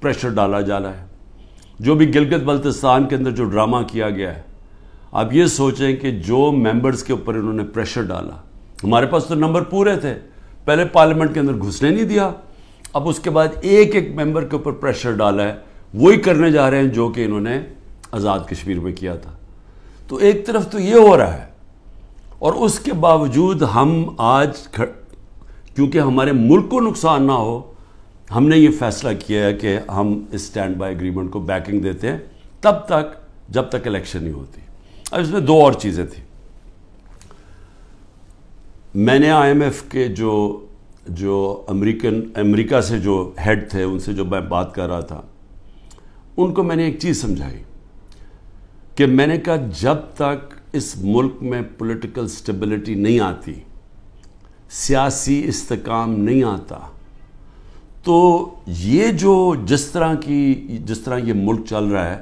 Pressure ڈالا جا رہا ہے. جو بھی گلگت بلتستان کے اندر جو ڈرامہ کیا گیا ہے, آپ یہ سوچیں کہ جو ممبرز کے اوپر انہوں نے پریشر ڈالا, ہمارے پاس تو نمبر پورے تھے, پہلے پارلیمنٹ کے اندر گھسنے نہیں دیا, اب اس کے بعد ایک ایک ممبر کے اوپر پریشر ڈالا ہے, وہی کرنے جا رہے ہیں جو کہ انہوں نے آزاد کشمیر میں کیا تھا. تو ایک طرف تو یہ ہو رہا ہے, اور اس کے باوجود ہم آج کیونکہ ہمارے ملک کو نقصان نہ ہو, ہم نے یہ فیصلہ کیا ہے کہ ہم اس اسٹینڈ بائی ایگریمنٹ کو بیکنگ دیتے ہیں تب تک جب تک الیکشن نہیں ہوتی. اب اس میں دو اور چیزیں تھیں. میں نے آئی ایم ایف کے جو امریکہ سے جو ہیڈ تھے, ان سے جو میں بات کر رہا تھا, ان کو میں نے ایک چیز سمجھائی کہ میں نے کہا جب تک اس ملک میں پولیٹیکل سٹیبلٹی نہیں آتی, سیاسی استحکام نہیں آتا, تو یہ جس طرح یہ ملک چل رہا ہے,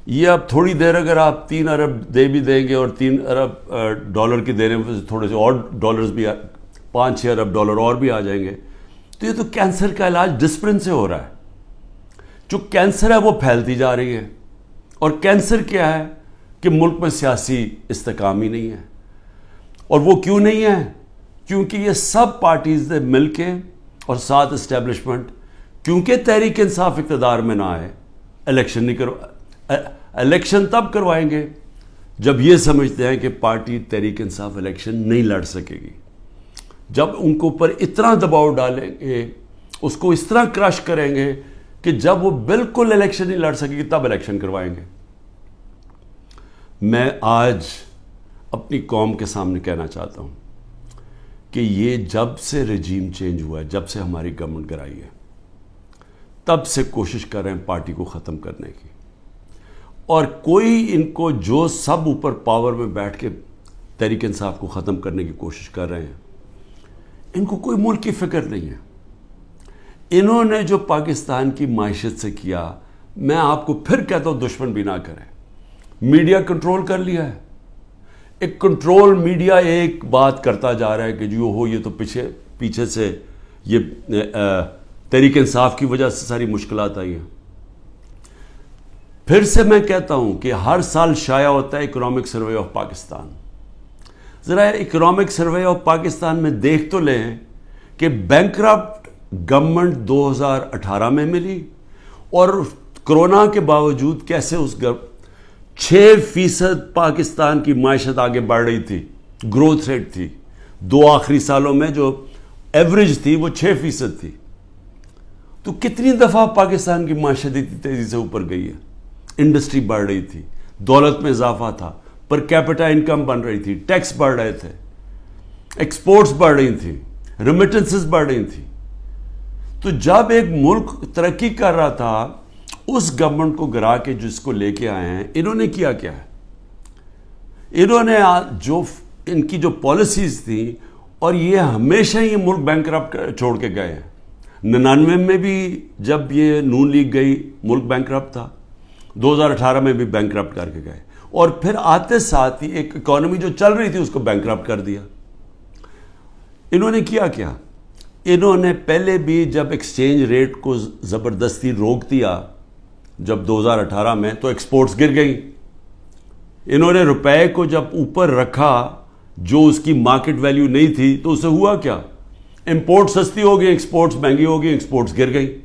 یہ اب تھوڑی دیر اگر آپ 3 ارب دے بھی دیں گے اور 3 ارب ڈالر کی دینے میں تھوڑے سے اور ڈالرز بھی 5-6 ارب ڈالر اور بھی آ جائیں گے, تو یہ تو کینسر کا علاج ڈسپلن سے ہو رہا ہے. جو کینسر ہے وہ پھیلتی جا رہی ہے, اور کینسر کیا ہے کہ ملک میں سیاسی استحکام ہی نہیں ہے. اور وہ کیوں نہیں ہے؟ کیونکہ یہ سب پارٹیز نے مل کے اور ساتھ اسٹیبلشمنٹ, کیونکہ تحریک انصاف اقتدار میں نہ آئے, الیکشن تب کروائیں گے جب یہ سمجھتے ہیں کہ پارٹی تحریک انصاف الیکشن نہیں لڑ سکے گی. جب ان کو اوپر اتنا دباؤ ڈالیں گے, اس کو اس طرح کرش کریں گے کہ جب وہ بالکل الیکشن نہیں لڑ سکے گی تب الیکشن کروائیں گے. میں آج اپنی قوم کے سامنے کہنا چاہتا ہوں کہ یہ جب سے رجیم چینج ہوا ہے, جب سے ہماری گورنمنٹ گرائی ہے, تب سے کوشش کر رہے ہیں پارٹی کو ختم کرنے کی. اور کوئی ان کو جو سب اوپر پاور میں بیٹھ کے تحریک انصاف کو ختم کرنے کی کوشش کر رہے ہیں, ان کو کوئی ملک کی فکر نہیں ہے. انہوں نے جو پاکستان کی معیشت سے کیا, میں آپ کو پھر کہتا ہوں دشمن بھی نہ کریں. میڈیا کنٹرول کر لیا ہے, ایک کنٹرول میڈیا ایک بات کرتا جا رہا ہے کہ جو یہ تو پیچھے سے یہ تحریک انصاف کی وجہ سے ساری مشکلات آئی ہیں. پھر سے میں کہتا ہوں کہ ہر سال شائع ہوتا ہے اکنامک سروے آف پاکستان. ذرا اکنامک سروے آف پاکستان میں دیکھ تو لیں کہ بینکرپٹ گورنمنٹ 2018 میں ملی, اور کرونا کے باوجود کیسے اس 6% پاکستان کی معیشت آگے بڑھ رہی تھی, گروتھ ریٹ تھی. 2 آخری سالوں میں جو ایوریج تھی وہ 6% تھی. تو کتنی دفعہ پاکستان کی معیشت اتنی تیزی سے اوپر گئی ہے. انڈسٹری بڑھ رہی تھی, دولت میں اضافہ تھا, پر کیپٹا انکم بن رہی تھی, ٹیکس بڑھ رہے تھے, ایکسپورٹس بڑھ رہی تھیں, ریمیٹنسز بڑھ رہی تھیں. تو جب ایک ملک ترقی کر رہا تھا, اس گورنمنٹ کو گرا کے جس کو لے کے آئے ہیں, انہوں نے کیا ہے؟ انہوں نے ان کی جو پالیسیز تھیں, اور یہ ہمیشہ یہ ملک بینکرپٹ چھوڑ کے گئے ہیں. 99 میں بھی جب یہ نون لیگ گئی ملک بینکرپٹ تھا, 2018 میں بھی بینکرپٹ کر کے گئے, اور پھر آتے ساتھ ہی ایک اکانومی جو چل رہی تھی اس کو بینکرپٹ کر دیا. انہوں نے کیا؟ انہوں نے پہلے بھی جب ایکسچینج ریٹ کو زبردستی روک دیا جب 2018 میں, تو ایکسپورٹس گر گئی. انہوں نے روپے کو جب اوپر رکھا جو اس کی مارکیٹ ویلیو نہیں تھی, تو اسے ہوا کیا؟ امپورٹ سستی ہو گئی, ایکسپورٹس مہنگی ہو گئی, ایکسپورٹس گر گئی.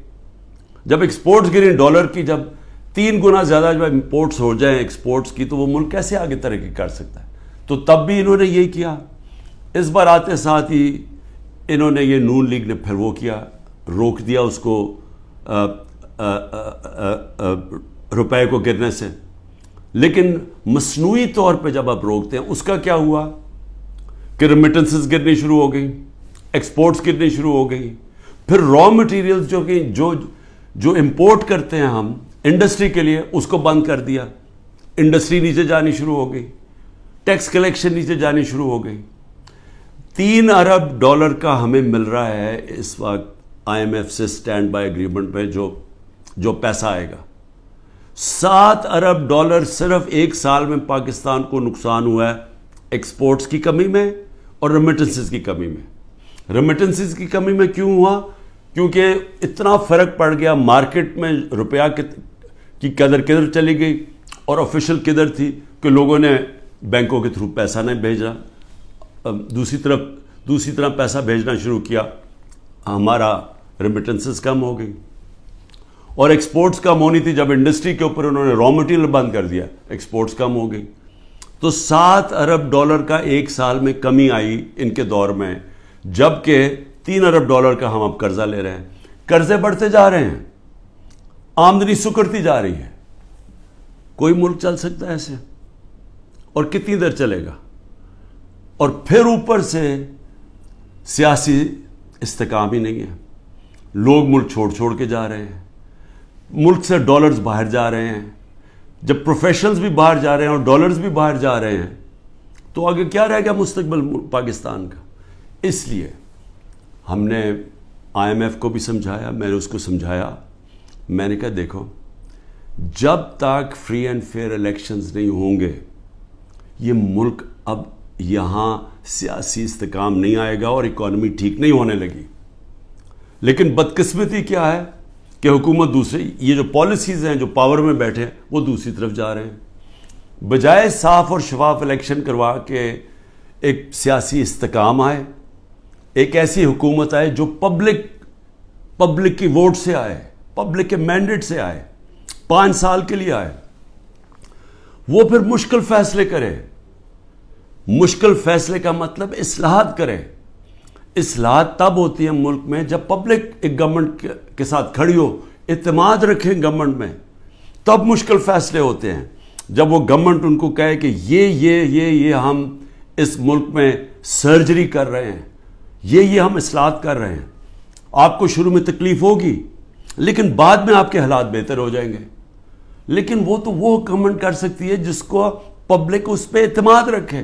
جب ایکسپورٹس گریں ڈالر کی جب 3 گنا زیادہ جب امپورٹس ہو جائیں ایکسپورٹس کی, تو وہ ملک کیسے آگے ترقی کر سکتا ہے؟ تو تب بھی انہوں نے یہی کیا. اس بار آتے ساتھ ہی انہوں نے یہ نون لیگ نے پھر وہ کیا, روک دیا اس کو روپے کو گرنے سے. لیکن مصنوعی طور پہ جب آپ روکتے ہیں, اس کا کیا ہوا کہ ریمیٹنسز گرنی شروع ہو گئی, ایکسپورٹس گرنی شروع ہو گئی. پھر را مٹیریلز جو امپورٹ کرتے ہیں ہم انڈسٹری کے لیے, اس کو بند کر دیا. انڈسٹری نیچے جانی شروع ہو گئی, ٹیکس کلیکشن نیچے جانی شروع ہو گئی. 3 ارب ڈالر کا ہمیں مل رہا ہے اس وقت آئی ایم ایف سے اسٹینڈ بائی ایگریمنٹ پہ جو پیسہ آئے گا. 7 ارب ڈالر صرف 1 سال میں پاکستان کو نقصان ہوا ہے ایکسپورٹس کی کمی میں اور ریمیٹنسز کی کمی میں. ریمیٹنسز کی کمی میں کیوں ہوا؟ کیونکہ اتنا فرق پڑ گیا مارکیٹ میں، روپیہ کی قدر کدھر چلی گئی اور آفیشل کدھر تھی کہ لوگوں نے بینکوں کے تھرو پیسہ نہیں بھیجا، دوسری طرح پیسہ بھیجنا شروع کیا، ہمارا ریمیٹنسز کم ہو گئی اور ایکسپورٹس کم ہونی تھی۔ جب انڈسٹری کے اوپر انہوں نے را مٹیریل بند کر دیا، ایکسپورٹس کم ہو گئی، تو $7 ارب کا ایک سال میں کمی آئی ان کے دور میں، جبکہ $3 ارب کا ہم اب قرضہ لے رہے ہیں۔ قرضے بڑھتے جا رہے ہیں، آمدنی سکڑتی جا رہی ہے۔ کوئی ملک چل سکتا ہے ایسے؟ اور کتنی دیر چلے گا؟ اور پھر اوپر سے سیاسی استحکام ہی نہیں ہے، لوگ ملک چھوڑ کے جا رہے ہیں، ملک سے ڈالرز باہر جا رہے ہیں۔ جب پروفیشنلز بھی باہر جا رہے ہیں اور ڈالرز بھی باہر جا رہے ہیں تو آگے کیا رہے گا مستقبل پاکستان کا؟ اس لیے ہم نے IMF کو بھی سمجھایا، میں نے اس کو سمجھایا، میں نے کہا دیکھو جب تک فری اینڈ فیئر الیکشنز نہیں ہوں گے یہ ملک اب یہاں سیاسی استحکام نہیں آئے گا اور اکانومی ٹھیک نہیں ہونے لگی۔ لیکن بدقسمتی کیا ہے کہ حکومت دوسری، یہ جو پالیسیز ہیں جو پاور میں بیٹھے ہیں وہ دوسری طرف جا رہے ہیں۔ بجائے صاف اور شفاف الیکشن کروا کے ایک سیاسی استحکام آئے، ایک ایسی حکومت آئے جو پبلک کی ووٹ سے آئے، پبلک کے مینڈیٹ سے آئے، 5 سال کے لیے آئے، وہ پھر مشکل فیصلے کرے۔ مشکل فیصلے کا مطلب اصلاحات کرے۔ اصلاحات تب ہوتی ہیں ملک میں جب پبلک ایک گورنمنٹ کے ساتھ کھڑی ہو، اعتماد رکھیں گورنمنٹ میں، تب مشکل فیصلے ہوتے ہیں۔ جب وہ گورنمنٹ ان کو کہے کہ یہ ہم اس ملک میں سرجری کر رہے ہیں، یہ ہم اصلاحات کر رہے ہیں، آپ کو شروع میں تکلیف ہوگی لیکن بعد میں آپ کے حالات بہتر ہو جائیں گے۔ لیکن وہ گورنمنٹ کر سکتی ہے جس کو پبلک اس پہ اعتماد رکھے۔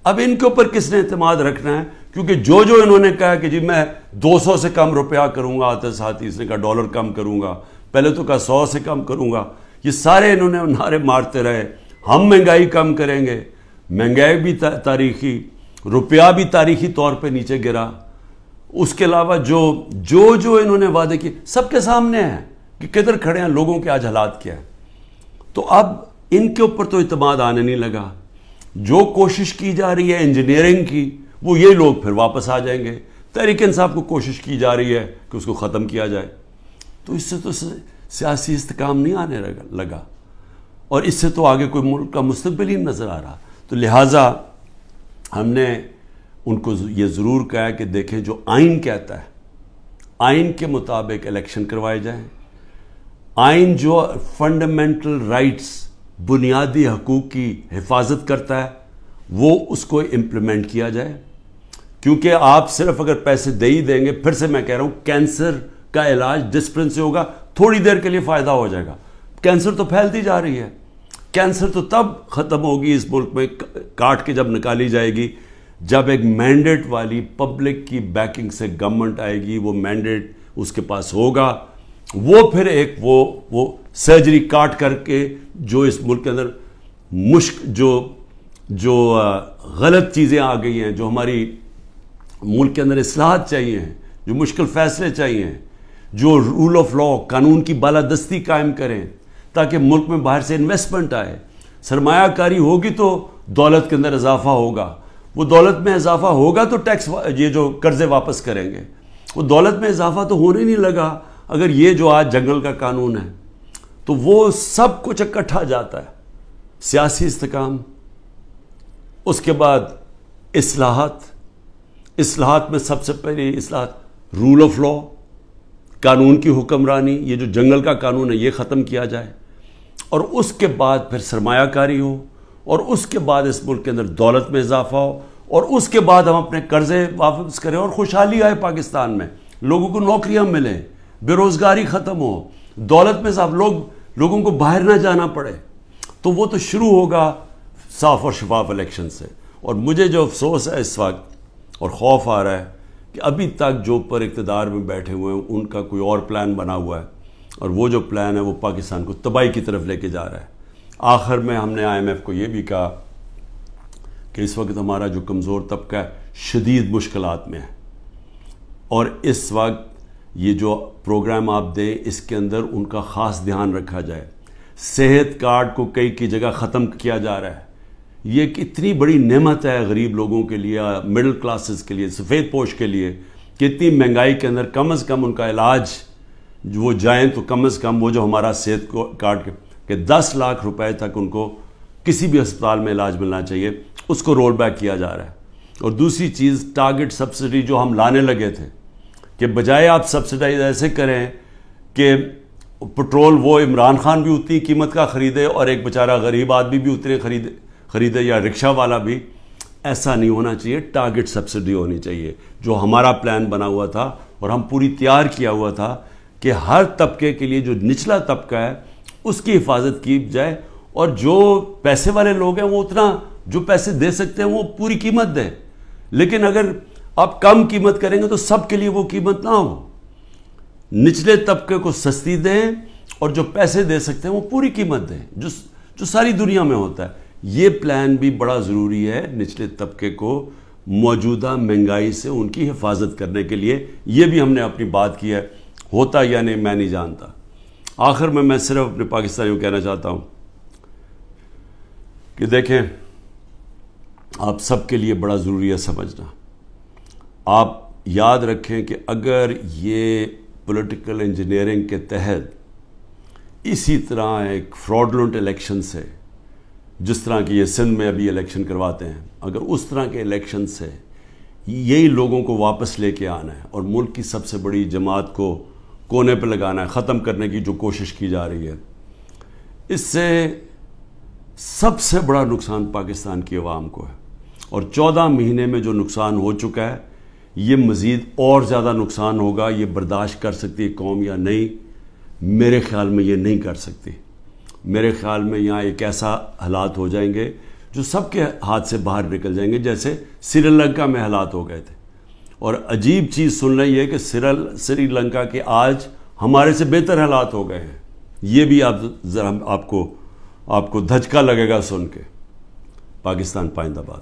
اب ان کے اوپر کس نے اعتماد رکھنا ہے؟ کیونکہ جو انہوں نے کہا کہ جی میں 200 سے کم روپیہ کروں گا، آتے ساتھ اس نے کہا ڈالر کم کروں گا، پہلے تو کہا 100 سے کم کروں گا، یہ سارے انہوں نے نعرے مارتے رہے، ہم مہنگائی کم کریں گے۔ مہنگائی بھی تاریخی، روپیہ بھی تاریخی طور پہ نیچے گرا۔ اس کے علاوہ جو انہوں نے وعدے کیے سب کے سامنے ہیں کہ کدھر کھڑے ہیں، لوگوں کے آج حالات کیا ہے۔ تو اب ان کے اوپر تو اعتماد آنے نہیں لگا۔ جو کوشش کی جا رہی ہے انجینئرنگ کی، وہ یہ لوگ پھر واپس آ جائیں گے۔ تحریک انصاف کو کوشش کی جا رہی ہے کہ اس کو ختم کیا جائے، تو اس سے تو سیاسی استحکام نہیں آنے لگا، اور اس سے تو آگے کوئی ملک کا مستقبل ہی نظر آ رہا۔ تو لہٰذا ہم نے ان کو یہ ضرور کہا کہ دیکھیں جو آئین کہتا ہے، آئین کے مطابق الیکشن کروائے جائیں۔ آئین جو فنڈامنٹل رائٹس، بنیادی حقوق کی حفاظت کرتا ہے، وہ اس کو امپلیمنٹ کیا جائے۔ کیونکہ آپ صرف اگر پیسے دے ہی دیں گے، پھر سے میں کہہ رہا ہوں کینسر کا علاج ڈسپلن سے ہوگا، تھوڑی دیر کے لیے فائدہ ہو جائے گا۔ کینسر تو پھیلتی جا رہی ہے، کینسر تو تب ختم ہوگی اس ملک میں، کاٹ کے جب نکالی جائے گی جب ایک مینڈیٹ والی پبلک کی بیکنگ سے گورنمنٹ آئے گی، وہ مینڈیٹ اس کے پاس ہوگا، وہ پھر ایک وہ سرجری کاٹ کر کے جو اس ملک کے اندر جو غلط چیزیں آ گئی ہیں، جو ہماری ملک کے اندر اصلاحات چاہیے ہیں، جو مشکل فیصلے چاہیے ہیں، جو رول آف لا، قانون کی بالادستی قائم کریں تاکہ ملک میں باہر سے انویسٹمنٹ آئے، سرمایہ کاری ہوگی تو دولت کے اندر اضافہ ہوگا، وہ دولت میں اضافہ ہوگا تو ٹیکس، یہ جو قرضے واپس کریں گے، وہ دولت میں اضافہ تو ہونے نہیں لگا اگر یہ جو آج جنگل کا قانون ہے، تو وہ سب کچھ اکٹھا جاتا ہے۔ سیاسی استحکام، اس کے بعد اصلاحات میں سب سے پہلی اصلاحات رول آف لا، قانون کی حکمرانی، یہ جو جنگل کا قانون ہے یہ ختم کیا جائے، اور اس کے بعد پھر سرمایہ کاری ہو، اور اس کے بعد اس ملک کے اندر دولت میں اضافہ ہو، اور اس کے بعد ہم اپنے قرضے واپس کریں اور خوشحالی آئے پاکستان میں، لوگوں کو نوکریاں ملیں، بے روزگاری ختم ہو، دولت میں اضافہ، لوگوں کو باہر نہ جانا پڑے۔ تو وہ تو شروع ہوگا صاف اور شفاف الیکشن سے۔ اور مجھے جو افسوس ہے اس وقت اور خوف آ رہا ہے کہ ابھی تک جو پر اقتدار میں بیٹھے ہوئے ہیں ان کا کوئی اور پلان بنا ہوا ہے، اور وہ جو پلان ہے وہ پاکستان کو تباہی کی طرف لے کے جا رہا ہے۔ آخر میں ہم نے IMF کو یہ بھی کہا کہ اس وقت ہمارا جو کمزور طبقہ ہے شدید مشکلات میں ہے، اور اس وقت یہ جو پروگرام آپ دیں اس کے اندر ان کا خاص دھیان رکھا جائے. صحت کارڈ کو کئی کی جگہ ختم کیا جا رہا ہے. یہ ایک اتنی بڑی نعمت ہے غریب لوگوں کے لیے, مڈل کلاسز کے لیے, سفید پوش کے لیے, کہ اتنی مہنگائی کے اندر کم از کم ان کا علاج وہ جائیں تو کم از کم وہ جو ہمارا صحت کارڈ کہ 10 لاکھ روپے تک ان کو کسی بھی ہسپتال میں علاج ملنا چاہیے, اس کو رول بیک کیا جا رہا ہے. اور دوسری چیز ٹارگٹ سبسڈی جو ہم لانے لگے تھے, کہ بجائے آپ سبسڈائز ایسے کریں کہ پٹرول وہ عمران خان بھی اتنی قیمت کا خریدے اور ایک بیچارہ غریب آدمی بھی اتنے خریدے یا رکشہ والا بھی, ایسا نہیں ہونا چاہیے. ٹارگٹ سبسڈی ہونی چاہیے, جو ہمارا پلان بنا ہوا تھا اور ہم پوری تیار کیا ہوا تھا کہ ہر طبقے کے لیے جو نچلا طبقہ ہے اس کی حفاظت کی جائے, اور جو پیسے والے لوگ ہیں وہ اتنا جو پیسے دے سکتے ہیں وہ پوری قیمت دیں. لیکن اگر آپ کم قیمت کریں گے تو سب کے لیے وہ قیمت نہ ہو. نچلے طبقے کو سستی دیں اور جو پیسے دے سکتے ہیں وہ پوری قیمت دیں, جو ساری دنیا میں ہوتا ہے. یہ پلان بھی بڑا ضروری ہے نچلے طبقے کو موجودہ مہنگائی سے ان کی حفاظت کرنے کے لیے. یہ بھی ہم نے اپنی بات کی ہے, ہوتا یا نہیں میں نہیں جانتا. آخر میں صرف اپنے پاکستانیوں کو کہنا چاہتا ہوں کہ دیکھیں, آپ سب کے لیے بڑا ضروری ہے سمجھنا. آپ یاد رکھیں کہ اگر یہ پولیٹیکل انجینئرنگ کے تحت اسی طرح ایک فراڈلنٹ الیکشن سے, جس طرح کی یہ سندھ میں ابھی الیکشن کرواتے ہیں, اگر اس طرح کے الیکشن سے یہی لوگوں کو واپس لے کے آنا ہے اور ملک کی سب سے بڑی جماعت کو کونے پہ لگانا ہے, ختم کرنے کی جو کوشش کی جا رہی ہے, اس سے سب سے بڑا نقصان پاکستان کی عوام کو ہے. اور 14 مہینے میں جو نقصان ہو چکا ہے, یہ مزید اور زیادہ نقصان ہوگا. یہ برداشت کر سکتی ہے قوم یا نہیں؟ میرے خیال میں یہ نہیں کر سکتی. میرے خیال میں یہاں ایک ایسا حالات ہو جائیں گے جو سب کے ہاتھ سے باہر نکل جائیں گے, جیسے سری لنکا میں حالات ہو گئے تھے. اور عجیب چیز سن رہی ہے کہ سری لنکا کے آج ہمارے سے بہتر حالات ہو گئے ہیں. یہ بھی آپ کو دھچکا لگے گا سن کے. پاکستان پائندہ باد.